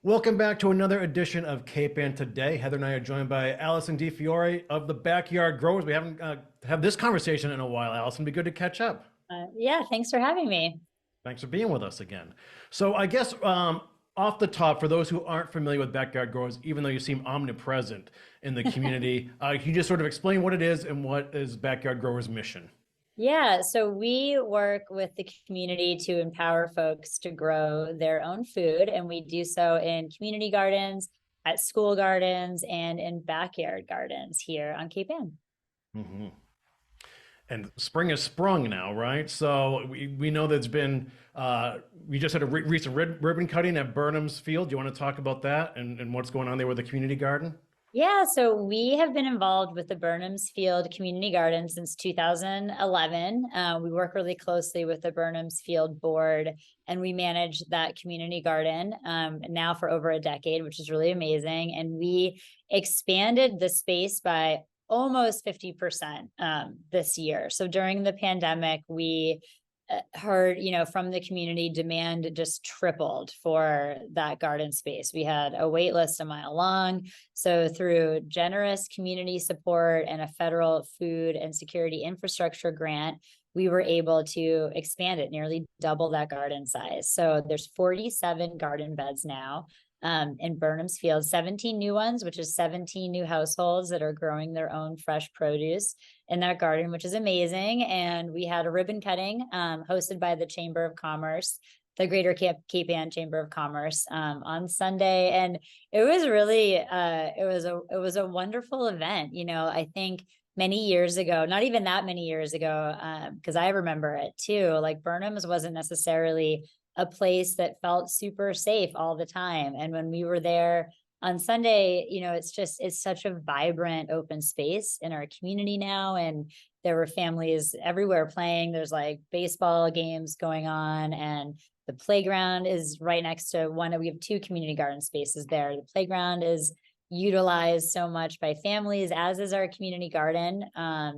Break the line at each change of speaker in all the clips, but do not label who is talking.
Welcome back to another edition of Cape Ann Today. Heather and I are joined by Alison DiFiore of the Backyard Growers. We haven't had this conversation in a while, Alison. Be good to catch up.
Yeah, thanks for having me.
Thanks for being with us again. So I guess off the top, for those who aren't familiar with Backyard Growers, even though you seem omnipresent in the community, can you just sort of explain what it is and what is Backyard Growers' mission?
Yeah, so we work with the community to empower folks to grow their own food, and we do so in community gardens, at school gardens, and in backyard gardens here on Cape Ann.
Hmm. And spring has sprung now, right? So we know there's been, we just had a recent ribbon cutting at Burnham's Field. Do you want to talk about that and what's going on there with the community garden?
Yeah, so we have been involved with the Burnham's Field Community Garden since 2011. We work really closely with the Burnham's Field board, and we manage that community garden now for over a decade, which is really amazing. And we expanded the space by almost 50% this year. So during the pandemic, we heard, from the community, demand just tripled for that garden space. We had a wait list a mile long. So through generous community support and a federal food and security infrastructure grant, we were able to expand it, nearly double that garden size. So there's 47 garden beds now in Burnham's Field, 17 new ones, which is 17 new households that are growing their own fresh produce in that garden, which is amazing. And we had a ribbon cutting hosted by the Chamber of Commerce, the Greater Cape Ann Chamber of Commerce, on Sunday, and it was really it was a wonderful event. I think many years ago, not even that many years ago, because I remember it too. Like Burnham's wasn't necessarily a place that felt super safe all the time, and when we were there on Sunday, it's such a vibrant open space in our community now. And there were families everywhere playing. There's like baseball games going on, and the playground is right next to we have two community garden spaces there. The playground is utilized so much by families, as is our community garden.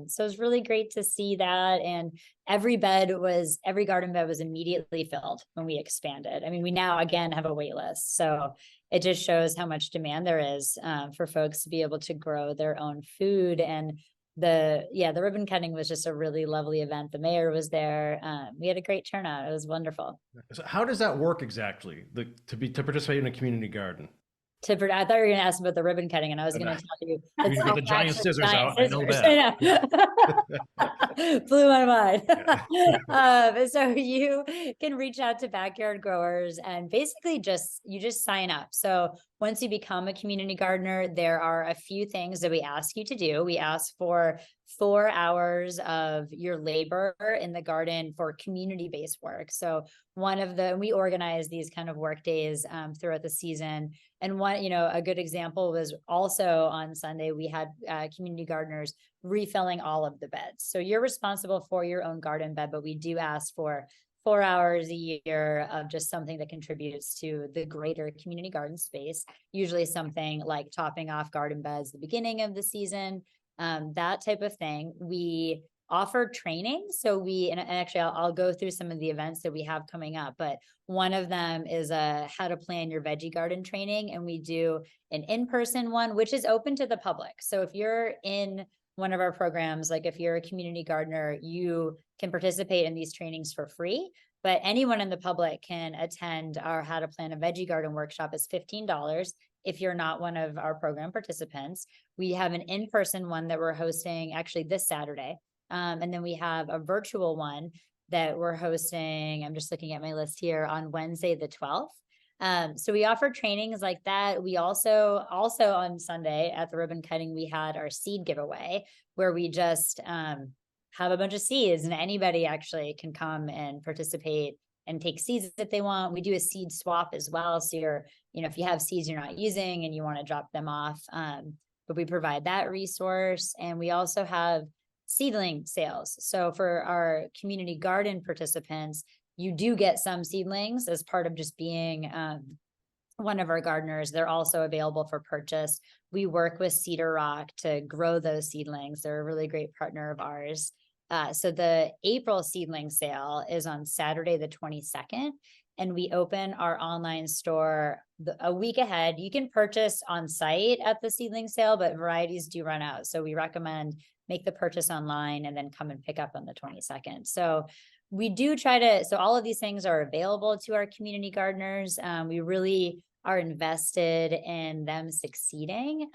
So it's really great to see that. And every garden bed was immediately filled when we expanded. I mean, we now again have a wait list. So it just shows how much demand there is for folks to be able to grow their own food. And the ribbon cutting was just a really lovely event. The mayor was there. We had a great turnout. It was wonderful.
So how does that work exactly? To participate in a community garden?
I thought you were going to ask about the ribbon cutting, and I was going to tell you
You
it's
got the giant scissors out. I know
I know. Blew my mind. So you can reach out to Backyard Growers and basically you just sign up. So once you become a community gardener, there are a few things that we ask you to do. We ask for 4 hours of your labor in the garden for community-based work. So we organize these kind of work days throughout the season. And a good example was also on Sunday, we had community gardeners refilling all of the beds. So you're responsible for your own garden bed, but we do ask for 4 hours a year of just something that contributes to the greater community garden space, usually something like topping off garden beds at the beginning of the season, that type of thing. We offer training. So and actually I'll go through some of the events that we have coming up, but one of them is how to plan your veggie garden training. And we do an in-person one, which is open to the public. So if you're in one of our programs, like if you're a community gardener, you can participate in these trainings for free, but anyone in the public can attend our how to plan a veggie garden workshop. Is $15 if you're not one of our program participants. We have an in-person one that we're hosting actually this Saturday. And then we have a virtual one that we're hosting. I'm just looking at my list here on Wednesday, the 12th. So we offer trainings like that. We also on Sunday at the ribbon cutting, we had our seed giveaway where we just have a bunch of seeds, and anybody actually can come and participate and take seeds if they want. We do a seed swap as well. So if you have seeds you're not using and you want to drop them off, but we provide that resource. And we also have seedling sales. So for our community garden participants, you do get some seedlings as part of just being one of our gardeners. They're also available for purchase. We work with Cedar Rock to grow those seedlings. They're a really great partner of ours. So the April seedling sale is on Saturday, the 22nd. and we open our online store a week ahead. You can purchase on site at the seedling sale, but varieties do run out. So we recommend make the purchase online and then come and pick up on the 22nd. So we do try to, so all of these things are available to our community gardeners. We really are invested in them succeeding.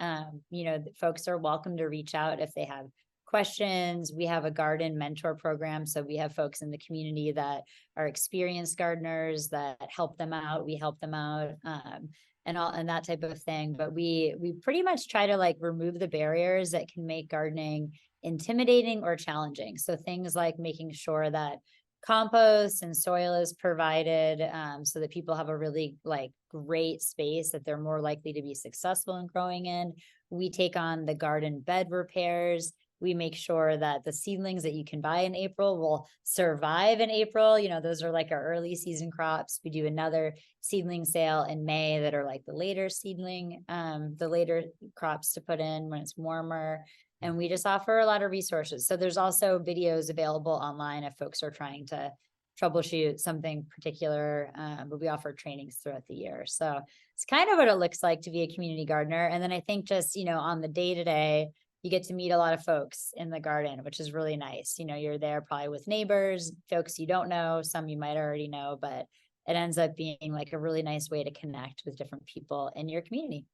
You know, folks are welcome to reach out if they have questions. We have a garden mentor program. So we have folks in the community that are experienced gardeners that help them out. We help them out, and that type of thing. But we pretty much try to like remove the barriers that can make gardening intimidating or challenging. So things like making sure that compost and soil is provided, so that people have a really like great space that they're more likely to be successful in growing in. We take on the garden bed repairs. We make sure that the seedlings that you can buy in April will survive in April. You know, those are like our early season crops. We do another seedling sale in May that are like the later seedling, the later crops to put in when it's warmer. And we just offer a lot of resources. So there's also videos available online if folks are trying to troubleshoot something particular, but we offer trainings throughout the year. So it's kind of what it looks like to be a community gardener. And then I think just, you know, on the day-to-day, you get to meet a lot of folks in the garden, which is really nice. You know, you're there probably with neighbors, folks you don't know, some you might already know, but it ends up being like a really nice way to connect with different people in your community.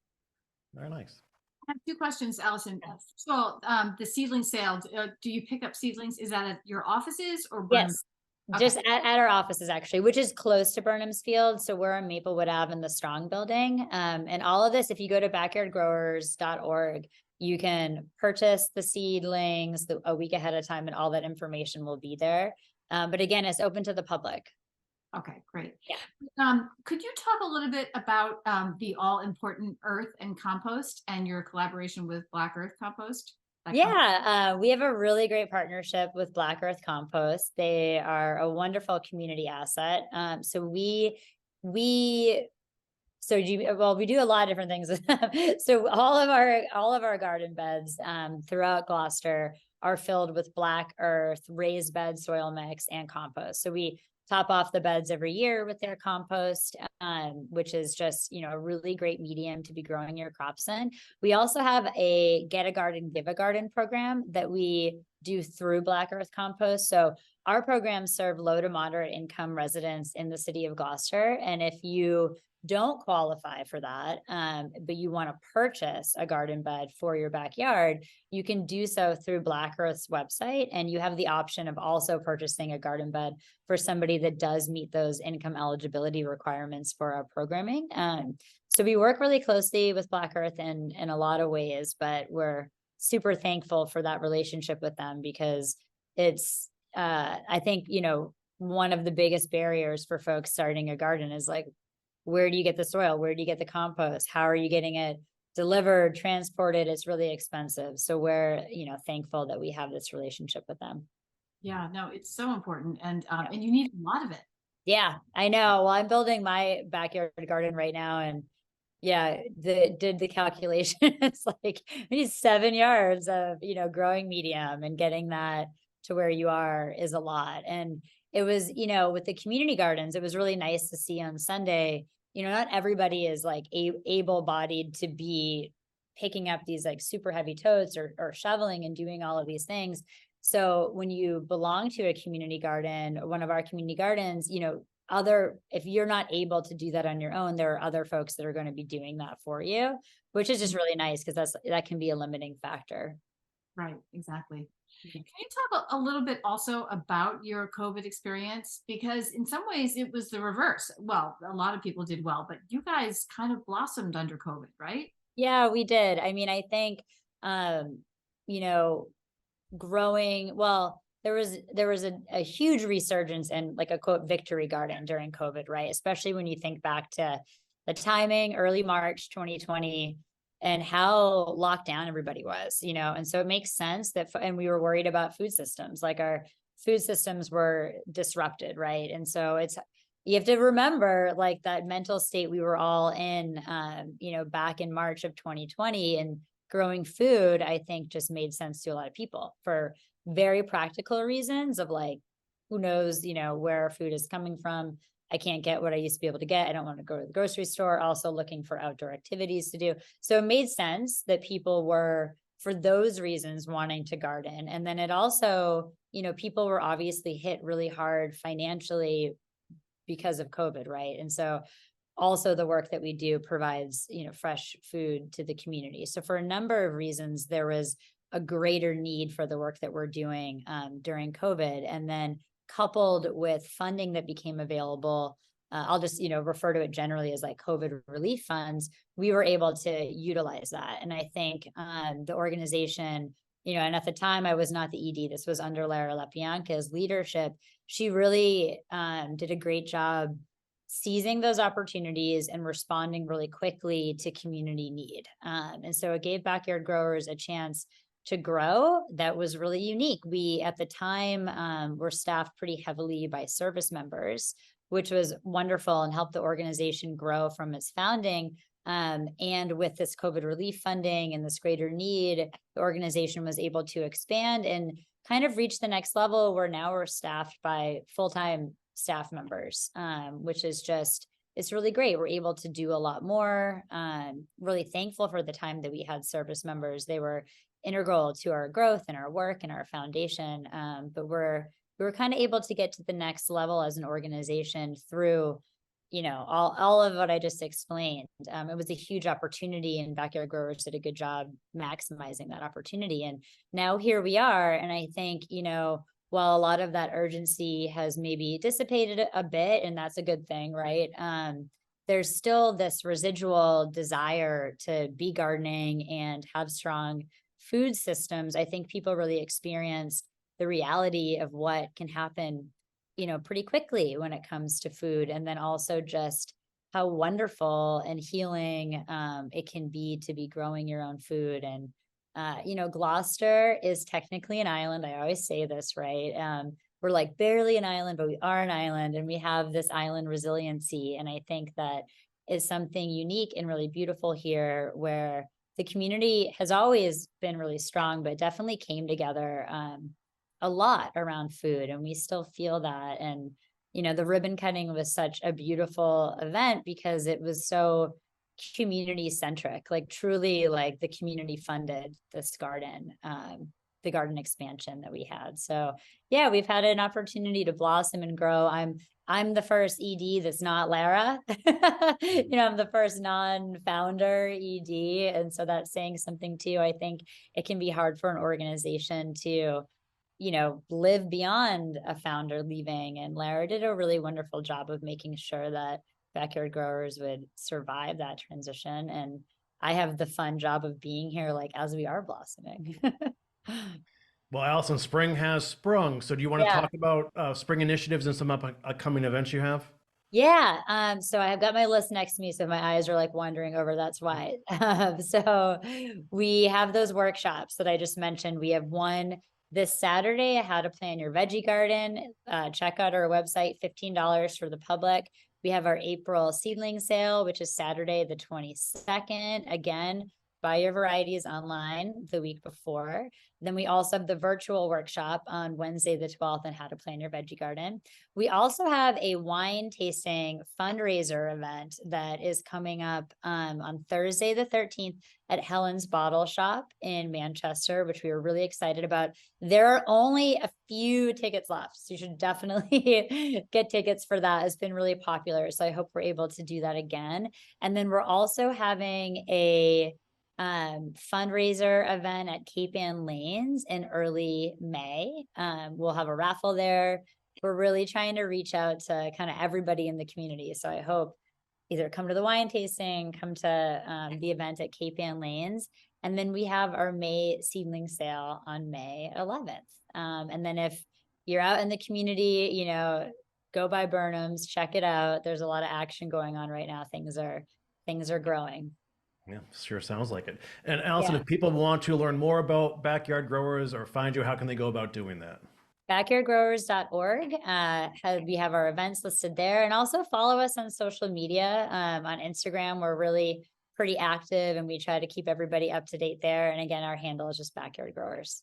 Very nice.
I have two questions, Alison. First of all, the seedling sale, do you pick up seedlings? Is that at your offices or Burnham?
Yes,
Okay.
just at our offices actually, which is close to Burnham's Field. So we're on Maplewood Ave in the Strong Building. And all of this, if you go to backyardgrowers.org, you can purchase the seedlings a week ahead of time, and all that information will be there. But again, it's open to the public.
Okay, great.
Yeah.
Could you talk a little bit about the all-important earth and compost and your collaboration with Black Earth Compost?
Yeah, we have a really great partnership with Black Earth Compost. They are a wonderful community asset. We do a lot of different things with them. So all of our garden beds throughout Gloucester are filled with Black Earth raised bed soil mix and compost. So we top off the beds every year with their compost, which is just, you know, a really great medium to be growing your crops in. We also have a Get a Garden, Give a Garden program that we do through Black Earth Compost. So our programs serve low to moderate income residents in the city of Gloucester. And if you don't qualify for that, but you want to purchase a garden bed for your backyard, you can do so through Black Earth's website. And you have the option of also purchasing a garden bed for somebody that does meet those income eligibility requirements for our programming. So we work really closely with Black Earth in a lot of ways, but we're super thankful for that relationship with them, because it's, I think, you know, one of the biggest barriers for folks starting a garden is like, where do you get the soil? Where do you get the compost? How are you getting it delivered, transported? It's really expensive. So we're, you know, thankful that we have this relationship with them.
Yeah, no, it's so important. And you need a lot of it.
Yeah, I know. Well, I'm building my backyard garden right now, and yeah, did the calculation. It's like we need 7 yards of, you know, growing medium, and getting that to where you are is a lot. And it was, you know, with the community gardens, it was really nice to see on Sunday, you know, not everybody is like able-bodied to be picking up these like super heavy totes or shoveling and doing all of these things. So when you belong to a community garden, one of our community gardens, you know, if you're not able to do that on your own, there are other folks that are going to be doing that for you, which is just really nice, because that can be a limiting factor.
Right, exactly. Can you talk a little bit also about your COVID experience? Because in some ways it was the reverse. Well, a lot of people did well, but you guys kind of blossomed under COVID, right?
Yeah, we did. I mean, I think, you know, there was a huge resurgence and like a quote victory garden during COVID, right? Especially when you think back to the timing, early March 2020, and how locked down everybody was, you know. And so it makes sense and we were worried about food systems, like our food systems were disrupted, right? And so you have to remember like that mental state we were all in, you know, back in March of 2020, and growing food, I think, just made sense to a lot of people for very practical reasons of like, who knows, you know, where our food is coming from. I can't get what I used to be able to get. I don't want to go to the grocery store. Also looking for outdoor activities to do. So it made sense that people were, for those reasons, wanting to garden. And then it also, people were obviously hit really hard financially because of COVID, right? And so also the work that we do provides, fresh food to the community. So for a number of reasons, there was a greater need for the work that we're doing during COVID. And then coupled with funding that became available, I'll just, refer to it generally as like COVID relief funds, we were able to utilize that. And I think the organization, and at the time I was not the ED, this was under Lara LaPianca's leadership. She really did a great job seizing those opportunities and responding really quickly to community need. And so it gave backyard growers a chance to grow that was really unique. We, at the time, were staffed pretty heavily by service members, which was wonderful and helped the organization grow from its founding. And with this COVID relief funding and this greater need, the organization was able to expand and kind of reach the next level where now we're staffed by full-time staff members, which is just, it's really great. We're able to do a lot more. Really thankful for the time that we had service members. They were integral to our growth and our work and our foundation. But we were kind of able to get to the next level as an organization through, all of what I just explained. It was a huge opportunity, and backyard growers did a good job maximizing that opportunity. And now here we are. And I think, while a lot of that urgency has maybe dissipated a bit, and that's a good thing, right? There's still this residual desire to be gardening and have strong food systems. I think people really experienced the reality of what can happen, pretty quickly when it comes to food. And then also just how wonderful and healing it can be to be growing your own food. And Gloucester is technically an island. I always say this, right? We're like barely an island, but we are an island, and we have this island resiliency. And I think that is something unique and really beautiful here, where the community has always been really strong, but definitely came together a lot around food. And we still feel that. And, the ribbon cutting was such a beautiful event because it was so community centric, like truly like the community funded this garden, the garden expansion that we had. So yeah, we've had an opportunity to blossom and grow. I'm the first ED that's not Lara. I'm the first non-founder ED. And so that's saying something too. I think it can be hard for an organization to, live beyond a founder leaving. And Lara did a really wonderful job of making sure that backyard growers would survive that transition. And I have the fun job of being here, like, as we are blossoming.
Well, Alison, spring has sprung. So do you want to
Yeah.
talk about spring initiatives and some upcoming events you have?
Yeah. So I have got my list next to me, so my eyes are like wandering over. That's why. So we have those workshops that I just mentioned. We have one this Saturday, how to plan your veggie garden. Check out our website, $15 for the public. We have our April seedling sale, which is Saturday, the 22nd. Again, buy your varieties online the week before. Then we also have the virtual workshop on Wednesday, the 12th, on how to plan your veggie garden. We also have a wine tasting fundraiser event that is coming up on Thursday, the 13th, at Helen's Bottle Shop in Manchester, which we were really excited about. There are only a few tickets left, so you should definitely get tickets for that. It's been really popular, so I hope we're able to do that again. And then we're also having a fundraiser event at Cape Ann Lanes in early May. We'll have a raffle there. We're really trying to reach out to kind of everybody in the community. So I hope either come to the wine tasting, come to the event at Cape Ann Lanes. And then we have our May seedling sale on May 11th. And then if you're out in the community, go by Burnham's, check it out. There's a lot of action going on right now. Things are growing.
Yeah, sure sounds like it. And Alison,
Yeah.
if people want to learn more about backyard growers or find you, how can they go about doing that?
Backyardgrowers.org. We have our events listed there, and also follow us on social media. On Instagram, we're really pretty active, and we try to keep everybody up to date there. And again, our handle is just Backyard Growers.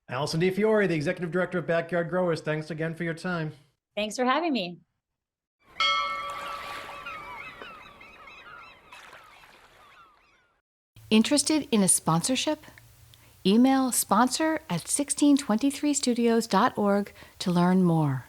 Alison DiFiore, the Executive Director of Backyard Growers, thanks again for your time.
Thanks for having me.
Interested in a sponsorship? Email sponsor@1623studios.org to learn more.